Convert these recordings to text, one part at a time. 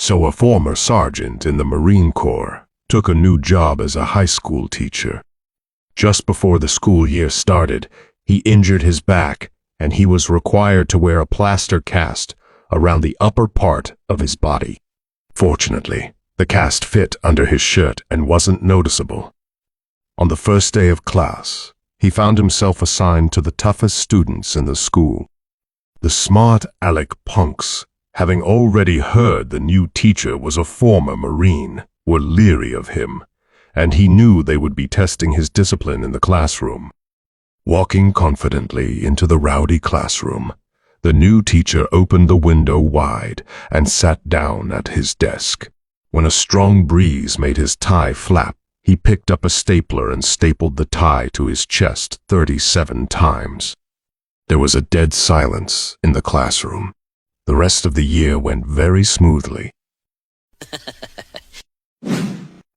So a former sergeant in the Marine Corps took a new job as a high school teacher. Just before the school year started, he injured his back, and he was required to wear a plaster cast around the upper part of his body. Fortunately, the cast fit under his shirt and wasn't noticeable. On the first day of class, he found himself assigned to the toughest students in the school. The smart aleck punks, having already heard the new teacher was a former Marine, were leery of him, and he knew they would be testing his discipline in the classroom. Walking confidently into the rowdy classroom, the new teacher opened the window wide and sat down at his desk. When a strong breeze made his tie flap, he picked up a stapler and stapled the tie to his chest 37 times. There was a dead silence in the classroom. The rest of the year went very smoothly.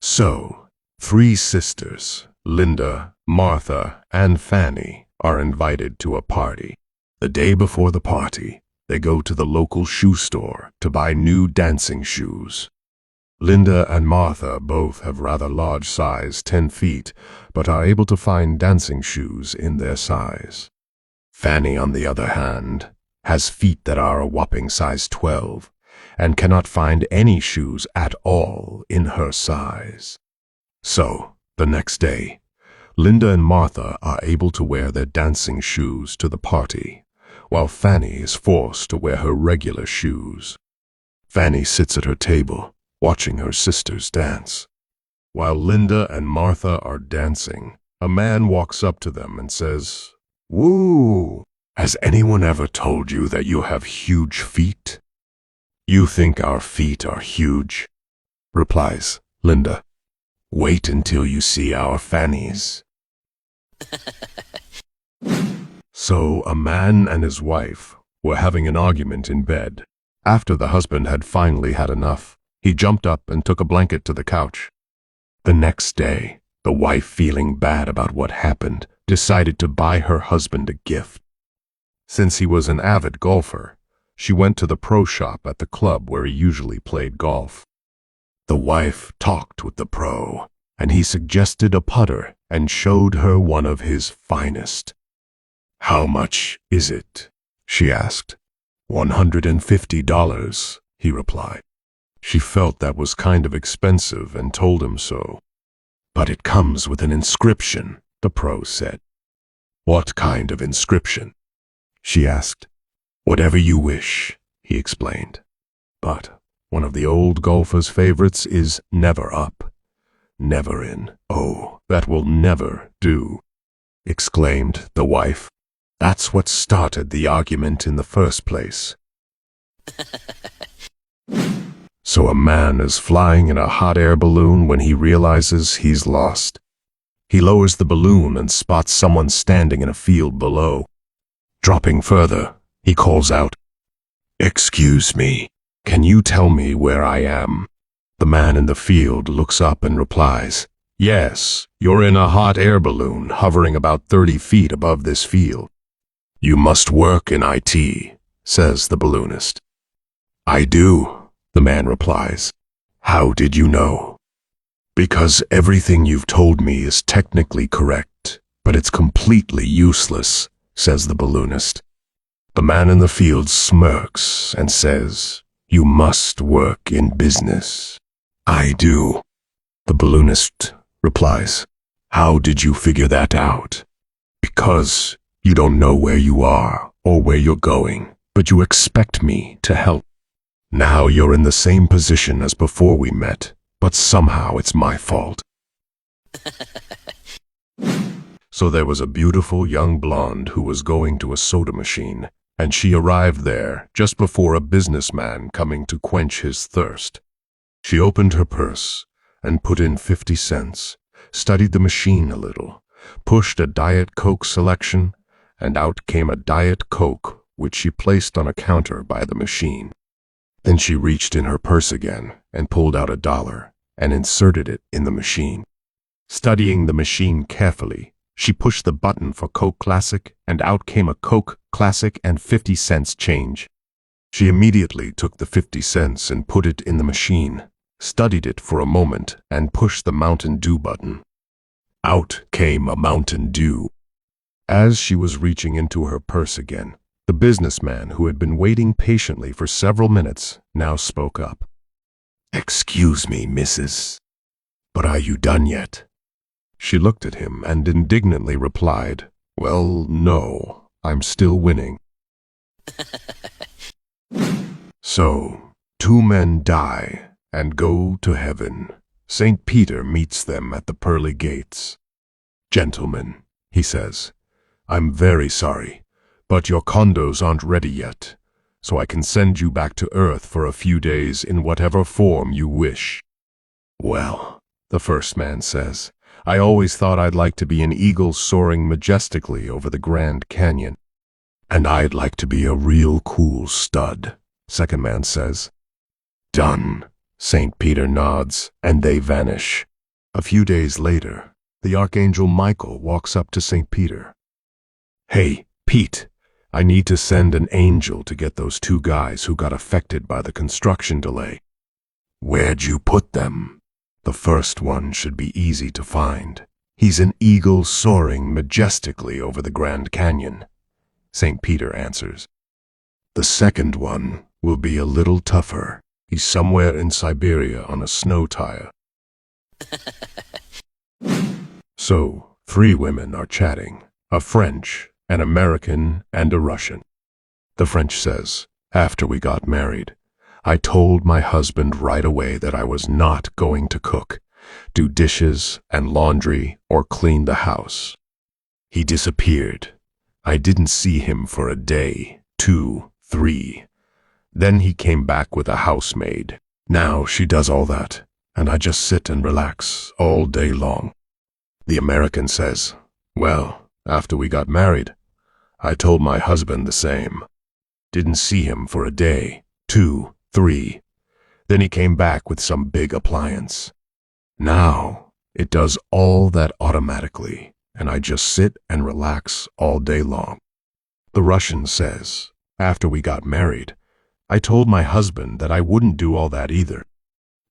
So, 3 sisters, Linda, Martha, and Fanny, are invited to a party. The day before the party, they go to the local shoe store to buy new dancing shoes. Linda and Martha both have rather large size, 10 feet, but are able to find dancing shoes in their size. Fanny, on the other hand, has feet that are a whopping size 12, and cannot find any shoes at all in her size. So, the next day, Linda and Martha are able to wear their dancing shoes to the party, while Fanny is forced to wear her regular shoes. Fanny sits at her table, watching her sisters dance. While Linda and Martha are dancing, a man walks up to them and says, "Woo! Has anyone ever told you that you have huge feet?" "You think our feet are huge?" replies Linda. "Wait until you see our fannies." So a man and his wife were having an argument in bed. After the husband had finally had enough, he jumped up and took a blanket to the couch. The next day, the wife, feeling bad about what happened, decided to buy her husband a gift. Since he was an avid golfer, she went to the pro shop at the club where he usually played golf. The wife talked with the pro, and he suggested a putter and showed her one of his finest. "How much is it?" she asked. $150, he replied. She felt that was kind of expensive and told him so. "But it comes with an inscription," the pro said. "What kind of inscription?" she asked. "Whatever you wish," he explained. But one of the old golfer's favorites is "never up." "Never in. Oh, that will never do," exclaimed the wife. That's what started the argument in the first place. So a man is flying in a hot air balloon when he realizes he's lost. He lowers the balloon and spots someone standing in a field below. Dropping further, he calls out, "Excuse me, can you tell me where I am?" The man in the field looks up and replies, "Yes, you're in a hot air balloon hovering about 30 feet above this field." "You must work in IT, says the balloonist. "I do," the man replies. "How did you know?" "Because everything you've told me is technically correct, but it's completely useless," says the balloonist. The man in the field smirks and says, "You must work in business." "I do," the balloonist replies. "How did you figure that out?" "Because you don't know where you are or where you're going, but you expect me to help. Now you're in the same position as before we met, but somehow it's my fault." So there was a beautiful young blonde who was going to a soda machine, and she arrived there just before a businessman coming to quench his thirst. She opened her purse and put in 50 cents, studied the machine a little, pushed a Diet Coke selection, and out came a Diet Coke, which she placed on a counter by the machine. Then she reached in her purse again and pulled out $1 and inserted it in the machine. Studying the machine carefully, she pushed the button for Coke Classic, and out came a Coke Classic and 50 cents change. She immediately took the 50 cents and put it in the machine, studied it for a moment, and pushed the Mountain Dew button. Out came a Mountain Dew. As she was reaching into her purse again, the businessman, who had been waiting patiently for several minutes, now spoke up. "Excuse me, missus, but are you done yet?" She looked at him and indignantly replied, "Well, no, I'm still winning." So, 2 men die and go to heaven. St. Peter meets them at the pearly gates. "Gentlemen," he says, "I'm very sorry, but your condos aren't ready yet, so I can send you back to Earth for a few days in whatever form you wish." "Well," the first man says, "I always thought I'd like to be an eagle soaring majestically over the Grand Canyon." "And I'd like to be a real cool stud," second man says. "Done." St. Peter nods, and they vanish. A few days later, the Archangel Michael walks up to St. Peter. "Hey, Pete, I need to send an angel to get those 2 guys who got affected by the construction delay." "Where'd you put them?" "The first one should be easy to find. He's an eagle soaring majestically over the Grand Canyon," St. Peter answers. "The second one will be a little tougher. He's somewhere in Siberia on a snow tire." So, 3 women are chatting, a French, an American, and a Russian. The French says, "After we got married, I told my husband right away that I was not going to cook, do dishes and laundry, or clean the house. He disappeared. I didn't see him for a day, 2, 3. Then he came back with a housemaid. Now she does all that, and I just sit and relax all day long." The American says, "Well, after we got married, I told my husband the same. Didn't see him for a day, 2, 3. Then he came back with some big appliance. Now it does all that automatically, and I just sit and relax all day long." The Russian says, "After we got married, I told my husband that I wouldn't do all that either.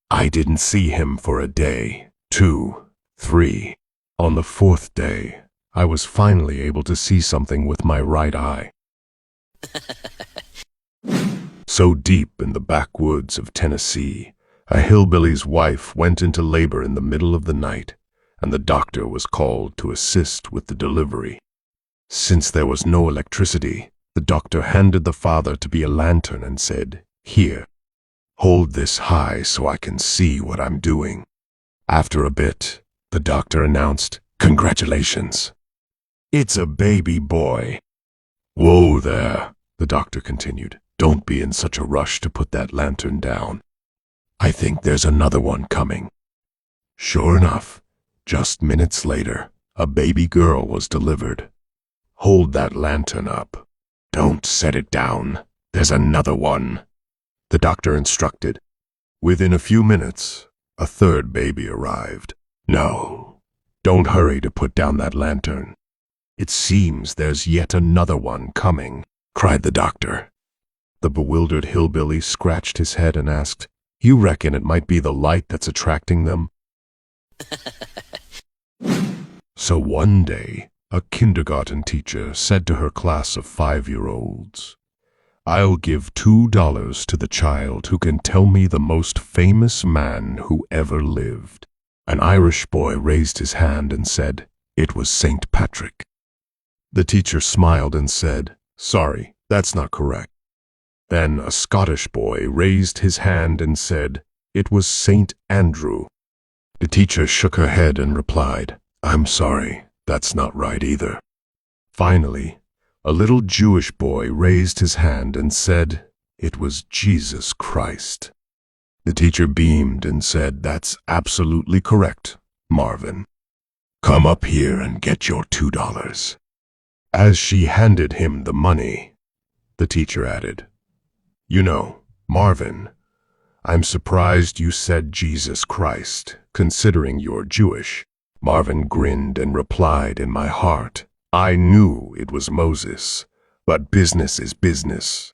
I didn't see him for a day, 2, 3. On the 4th day, I was finally able to see something with my right eye." So deep in the backwoods of Tennessee, a hillbilly's wife went into labor in the middle of the night, and the doctor was called to assist with the delivery. Since there was no electricity, the doctor handed the father to be a lantern and said, "Here, hold this high so I can see what I'm doing." After a bit, the doctor announced, "Congratulations. It's a baby boy." "Whoa there," the doctor continued. "Don't be in such a rush to put that lantern down. I think there's another one coming." Sure enough, just minutes later, a baby girl was delivered. "Hold that lantern up. Don't set it down. There's another one," the doctor instructed. Within a few minutes, a 3rd baby arrived. "No, don't hurry to put down that lantern. It seems there's yet another one coming," cried the doctor. The bewildered hillbilly scratched his head and asked, "You reckon it might be the light that's attracting them?" So one day, a kindergarten teacher said to her class of 5-year-olds, "I'll give $2 to the child who can tell me the most famous man who ever lived." An Irish boy raised his hand and said, "It was St. Patrick." The teacher smiled and said, "Sorry, that's not correct." Then a Scottish boy raised his hand and said, "It was St. Andrew." The teacher shook her head and replied, "I'm sorry, that's not right either." Finally, a little Jewish boy raised his hand and said, "It was Jesus Christ." The teacher beamed and said, "That's absolutely correct, Marvin. Come up here and get your $2. As she handed him the money, the teacher added, "You know, Marvin, I'm surprised you said Jesus Christ, considering you're Jewish." Marvin grinned and replied in my heart, "I knew it was Moses, but business is business."